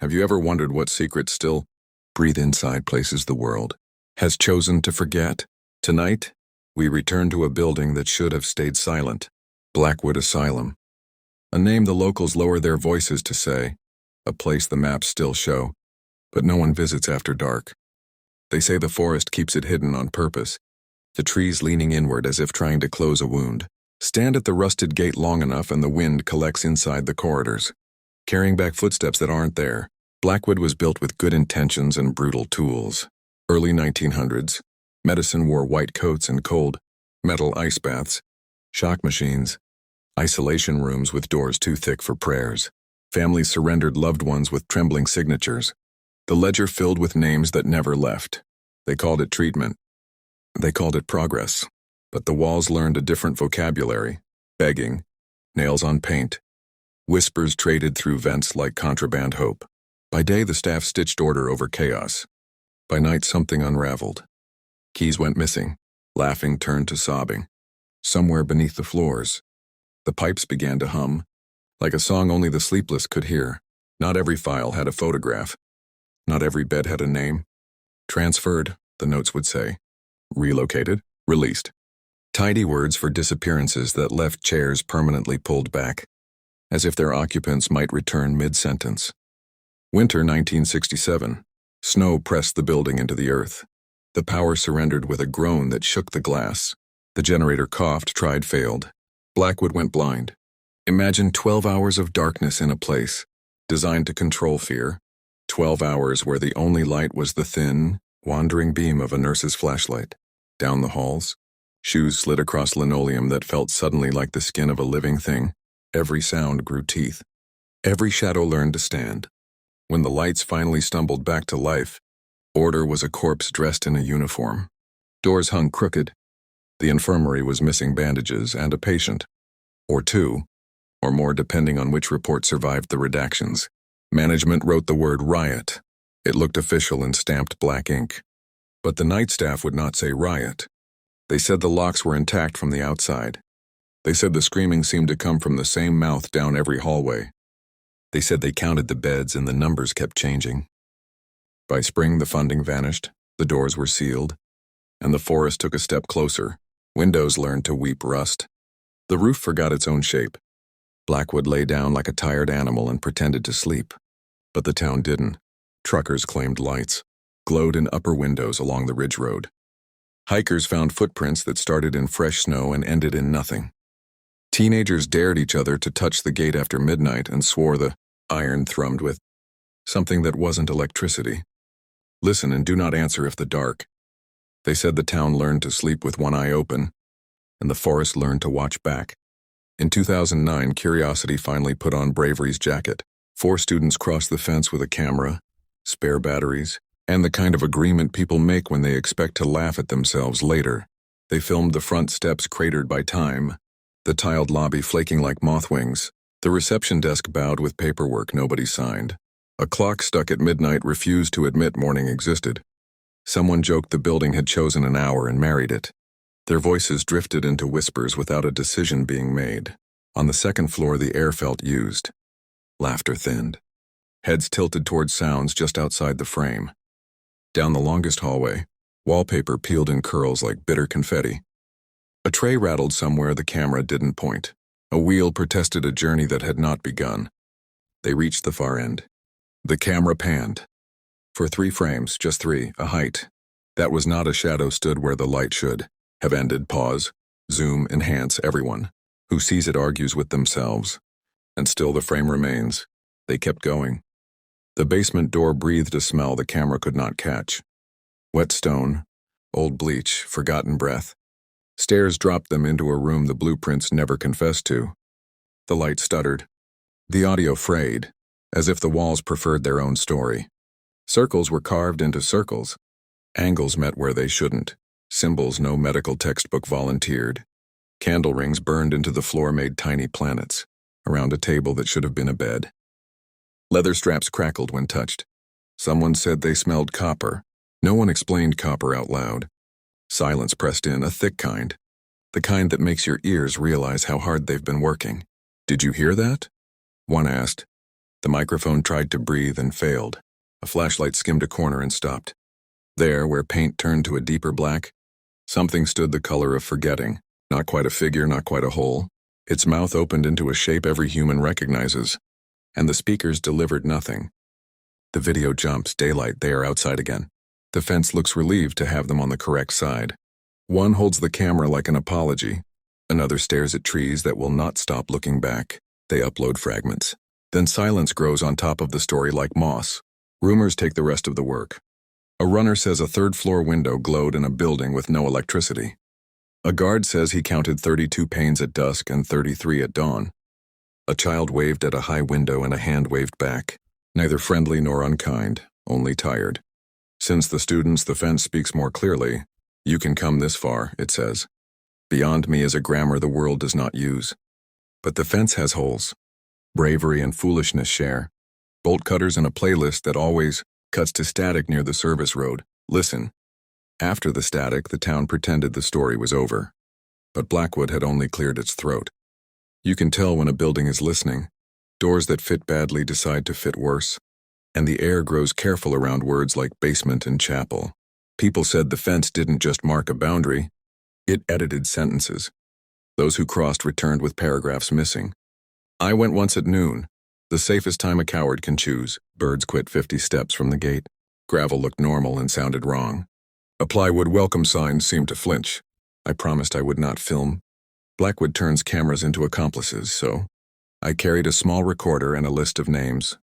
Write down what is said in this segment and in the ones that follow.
Have you ever wondered what secret still breathe inside places the world has chosen to forget? Tonight, we return to a building that should have stayed silent, Blackwood Asylum. A name the locals lower their voices to say, a place the maps still show, but no one visits after dark. They say the forest keeps it hidden on purpose, the trees leaning inward as if trying to close a wound. Stand at the rusted gate long enough and the wind collects inside the corridors, carrying back footsteps that aren't there. Blackwood was built with good intentions and brutal tools. Early 1900s, medicine wore white coats and cold, metal ice baths, shock machines, isolation rooms with doors too thick for prayers. Families surrendered loved ones with trembling signatures. The ledger filled with names that never left. They called it treatment. They called it progress. But the walls learned a different vocabulary: begging, nails on paint, whispers traded through vents like contraband hope. By day, the staff stitched order over chaos. By night, something unraveled. Keys went missing. Laughing turned to sobbing. Somewhere beneath the floors, the pipes began to hum, like a song only the sleepless could hear. Not every file had a photograph. Not every bed had a name. Transferred, the notes would say. Relocated, released. Tidy words for disappearances that left chairs permanently pulled back, as if their occupants might return mid-sentence. Winter 1967. Snow pressed the building into the earth. The power surrendered with a groan that shook the glass. The generator coughed, tried, failed. Blackwood went blind. Imagine 12 hours of darkness in a place designed to control fear. 12 hours where the only light was the thin, wandering beam of a nurse's flashlight. Down the halls, shoes slid across linoleum that felt suddenly like the skin of a living thing. Every sound grew teeth. Every shadow learned to stand. When the lights finally stumbled back to life, order was a corpse dressed in a uniform. Doors hung crooked. The infirmary was missing bandages and a patient. Or two, or more depending on which report survived the redactions. Management wrote the word riot. It looked official in stamped black ink. But the night staff would not say riot. They said the locks were intact from the outside. They said the screaming seemed to come from the same mouth down every hallway. They said they counted the beds and the numbers kept changing. By spring, the funding vanished, the doors were sealed, and the forest took a step closer. Windows learned to weep rust. The roof forgot its own shape. Blackwood lay down like a tired animal and pretended to sleep. But the town didn't. Truckers claimed lights, glowed in upper windows along the ridge road. Hikers found footprints that started in fresh snow and ended in nothing. Teenagers dared each other to touch the gate after midnight and swore the iron thrummed with something that wasn't electricity. Listen and do not answer if the dark. They said the town learned to sleep with one eye open, and the forest learned to watch back. In 2009, curiosity finally put on bravery's jacket. 4 students crossed the fence with a camera, spare batteries, and the kind of agreement people make when they expect to laugh at themselves later. They filmed the front steps cratered by time, the tiled lobby flaking like moth wings. The reception desk bowed with paperwork nobody signed. A clock stuck at midnight refused to admit morning existed. Someone joked the building had chosen an hour and married it. Their voices drifted into whispers without a decision being made. On the second floor, the air felt used. Laughter thinned. Heads tilted towards sounds just outside the frame. Down the longest hallway, wallpaper peeled in curls like bitter confetti. A tray rattled somewhere the camera didn't point. A wheel protested a journey that had not begun. They reached the far end. The camera panned. For 3 frames, just 3, a height. That was not a shadow stood where the light should have ended. Pause, zoom, enhance. Everyone who sees it argues with themselves. And still the frame remains. They kept going. The basement door breathed a smell the camera could not catch. Wet stone, old bleach, forgotten breath. Stairs dropped them into a room the blueprints never confessed to. The light stuttered. The audio frayed, as if the walls preferred their own story. Circles were carved into circles. Angles met where they shouldn't. Symbols no medical textbook volunteered. Candle rings burned into the floor made tiny planets, around a table that should have been a bed. Leather straps crackled when touched. Someone said they smelled copper. No one explained copper out loud. Silence pressed in, a thick kind. The kind that makes your ears realize how hard they've been working. Did you hear that? One asked. The microphone tried to breathe and failed. A flashlight skimmed a corner and stopped. There, where paint turned to a deeper black, something stood the color of forgetting. Not quite a figure, not quite a hole. Its mouth opened into a shape every human recognizes, and the speakers delivered nothing. The video jumps, daylight, they are outside again. The fence looks relieved to have them on the correct side. One holds the camera like an apology. Another stares at trees that will not stop looking back. They upload fragments. Then silence grows on top of the story like moss. Rumors take the rest of the work. A runner says a third-floor window glowed in a building with no electricity. A guard says he counted 32 panes at dusk and 33 at dawn. A child waved at a high window and a hand waved back. Neither friendly nor unkind, only tired. Since the students, the fence speaks more clearly. You can come this far, it says. Beyond me is a grammar the world does not use. But the fence has holes. Bravery and foolishness share. Bolt cutters and a playlist that always cuts to static near the service road. Listen. After the static, the town pretended the story was over. But Blackwood had only cleared its throat. You can tell when a building is listening. Doors that fit badly decide to fit worse. And the air grows careful around words like basement and chapel. People said the fence didn't just mark a boundary, it edited sentences. Those who crossed returned with paragraphs missing. I went once at noon, the safest time a coward can choose. Birds quit 50 steps from the gate. Gravel looked normal and sounded wrong. A plywood welcome sign seemed to flinch. I promised I would not film. Blackwood turns cameras into accomplices, so I carried a small recorder and a list of names,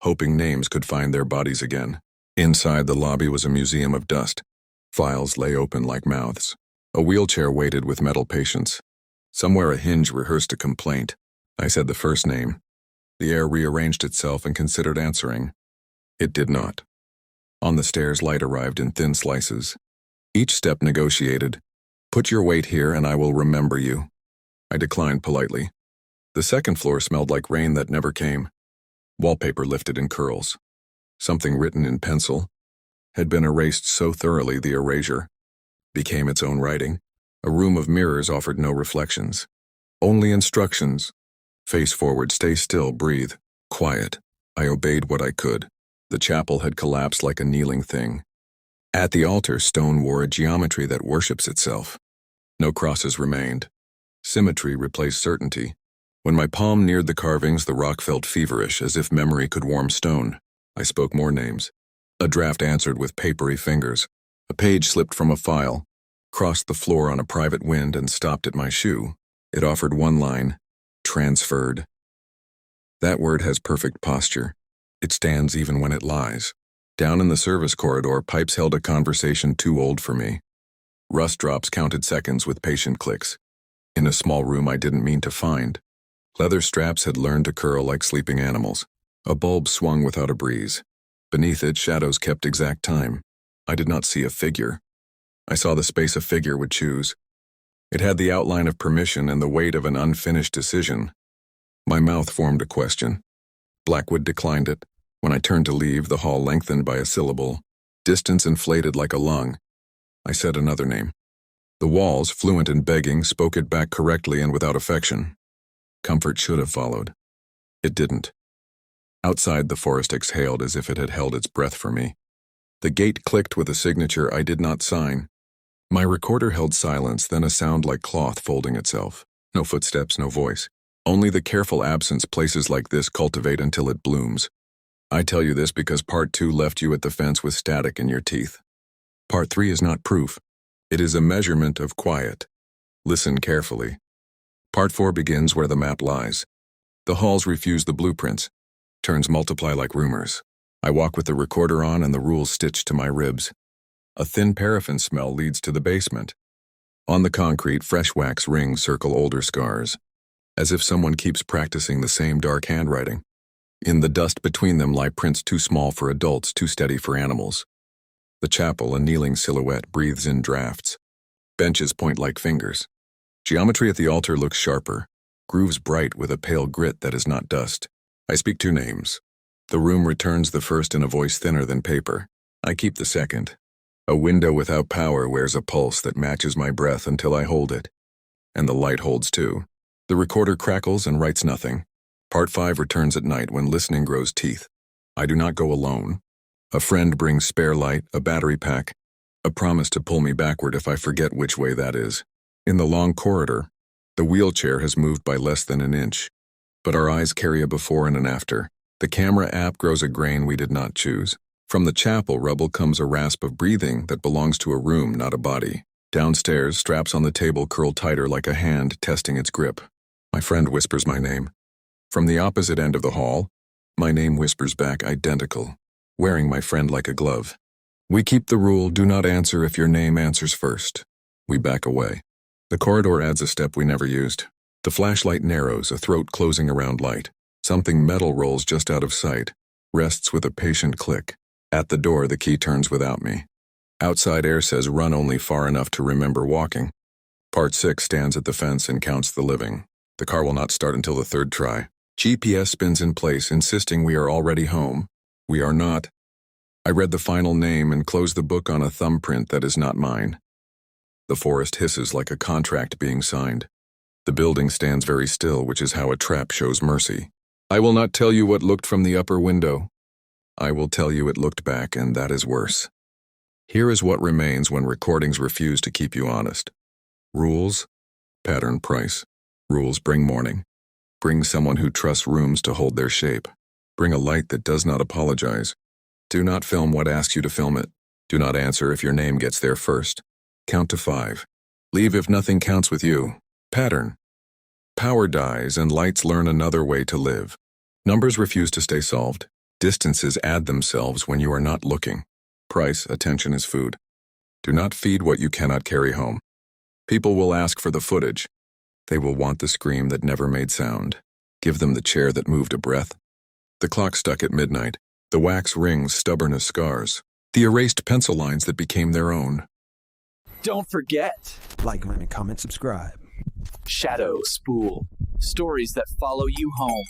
hoping names could find their bodies again. Inside the lobby was a museum of dust. Files lay open like mouths. A wheelchair waited with metal patients. Somewhere a hinge rehearsed a complaint. I said the first name. The air rearranged itself and considered answering. It did not. On the stairs, light arrived in thin slices. Each step negotiated. Put your weight here and I will remember you. I declined politely. The second floor smelled like rain that never came. Wallpaper lifted in curls. Something written in pencil had been erased so thoroughly the erasure became its own writing. A room of mirrors offered no reflections. Only instructions. Face forward, stay still, breathe. Quiet. I obeyed what I could. The chapel had collapsed like a kneeling thing. At the altar, stone wore a geometry that worships itself. No crosses remained. Symmetry replaced certainty. When my palm neared the carvings, the rock felt feverish, as if memory could warm stone. I spoke more names. A draft answered with papery fingers. A page slipped from a file, crossed the floor on a private wind, and stopped at my shoe. It offered one line, transferred. That word has perfect posture. It stands even when it lies. Down in the service corridor, pipes held a conversation too old for me. Rust drops counted seconds with patient clicks. In a small room I didn't mean to find. Leather straps had learned to curl like sleeping animals. A bulb swung without a breeze. Beneath it, shadows kept exact time. I did not see a figure. I saw the space a figure would choose. It had the outline of permission and the weight of an unfinished decision. My mouth formed a question. Blackwood declined it. When I turned to leave, the hall lengthened by a syllable. Distance inflated like a lung. I said another name. The walls, fluent in begging, spoke it back correctly and without affection. Comfort should have followed. It didn't. Outside, the forest exhaled as if it had held its breath for me. The gate clicked with a signature I did not sign. My recorder held silence, then a sound like cloth folding itself. No footsteps, no voice. Only the careful absence places like this cultivate until it blooms. I tell you this because Part 2 left you at the fence with static in your teeth. Part 3 is not proof. It is a measurement of quiet. Listen carefully. Part 4 begins where the map lies. The halls refuse the blueprints. Turns multiply like rumors. I walk with the recorder on and the rules stitched to my ribs. A thin paraffin smell leads to the basement. On the concrete, fresh wax rings circle older scars, as if someone keeps practicing the same dark handwriting. In the dust between them lie prints too small for adults, too steady for animals. The chapel, a kneeling silhouette, breathes in drafts. Benches point like fingers. Geometry at the altar looks sharper, grooves bright with a pale grit that is not dust. I speak 2 names. The room returns the first in a voice thinner than paper. I keep the second. A window without power wears a pulse that matches my breath until I hold it. And the light holds too. The recorder crackles and writes nothing. Part 5 returns at night when listening grows teeth. I do not go alone. A friend brings spare light, a battery pack, a promise to pull me backward if I forget which way that is. In the long corridor, the wheelchair has moved by less than an inch. But our eyes carry a before and an after. The camera app grows a grain we did not choose. From the chapel rubble comes a rasp of breathing that belongs to a room, not a body. Downstairs, straps on the table curl tighter like a hand testing its grip. My friend whispers my name. From the opposite end of the hall, my name whispers back identical, wearing my friend like a glove. We keep the rule, do not answer if your name answers first. We back away. The corridor adds a step we never used. The flashlight narrows, a throat closing around light. Something metal rolls just out of sight, rests with a patient click. At the door, the key turns without me. Outside air says run only far enough to remember walking. Part 6 stands at the fence and counts the living. The car will not start until the third try. GPS spins in place, insisting we are already home. We are not. I read the final name and close the book on a thumbprint that is not mine. The forest hisses like a contract being signed. The building stands very still, which is how a trap shows mercy. I will not tell you what looked from the upper window. I will tell you it looked back, and that is worse. Here is what remains when recordings refuse to keep you honest. Rules, pattern price. Rules bring morning. Bring someone who trusts rooms to hold their shape. Bring a light that does not apologize. Do not film what asks you to film it. Do not answer if your name gets there first. Count to 5. Leave if nothing counts with you. Pattern. Power dies and lights learn another way to live. Numbers refuse to stay solved. Distances add themselves when you are not looking. Price, attention is food. Do not feed what you cannot carry home. People will ask for the footage. They will want the scream that never made sound. Give them the chair that moved a breath. The clock stuck at midnight. The wax rings stubborn as scars. The erased pencil lines that became their own. Don't forget, like, comment, subscribe. Shadow Spoool. Stories that follow you home.